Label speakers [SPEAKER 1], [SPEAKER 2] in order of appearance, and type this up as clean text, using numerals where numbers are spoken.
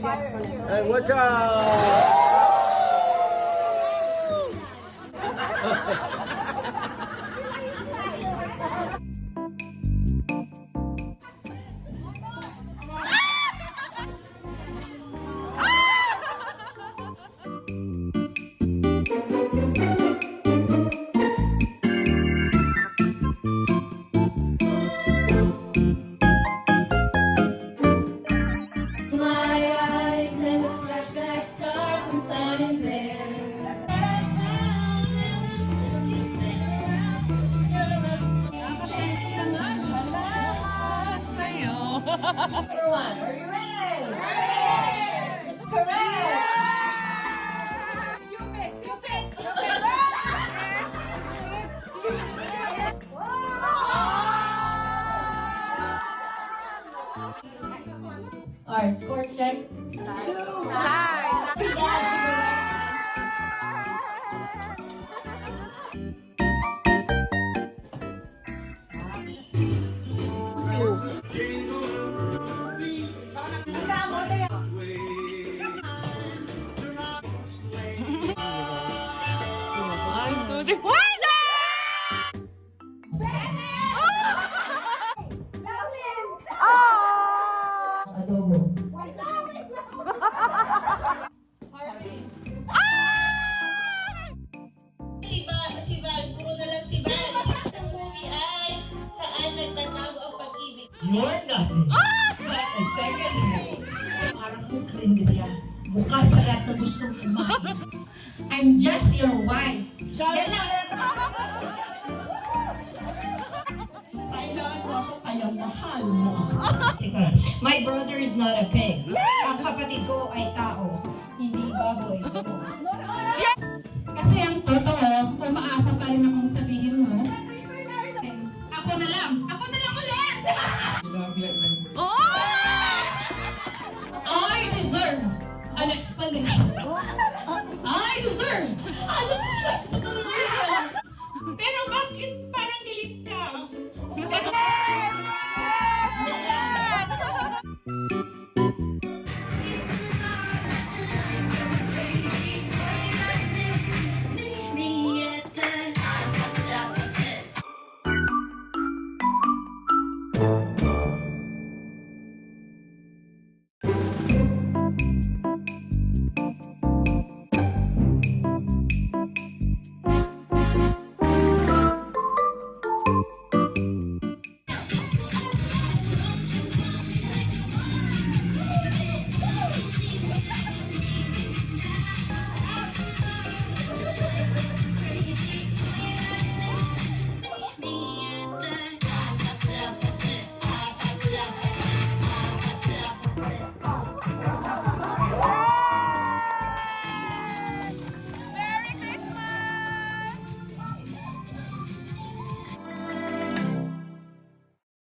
[SPEAKER 1] Hey, watch out!
[SPEAKER 2] My eyes and the flashback starts and starting there. Number one, are you ready? Ready! Correct! You pick, you pick, you pick! Alright, score check. Adobo.
[SPEAKER 3] Si Val, puro na lang si Val. Ang movie ay saan nagtatago ang pag-ibig.
[SPEAKER 4] You're nothing but a second hand. Parang kung karinderya. Bukas sa lahat na gustong kumain. I'm just your wife. Yan lang. Kailangan mo ako kaya mahal mo. Teka, my brother is not a pig. Ang kapatid ko ay tao. Hindi baboy.
[SPEAKER 5] Kasi ang totoo, kung maasa pa rin akong sabihin mo, ako na lang ulit! I deserve an explanation. I deserve an explanation.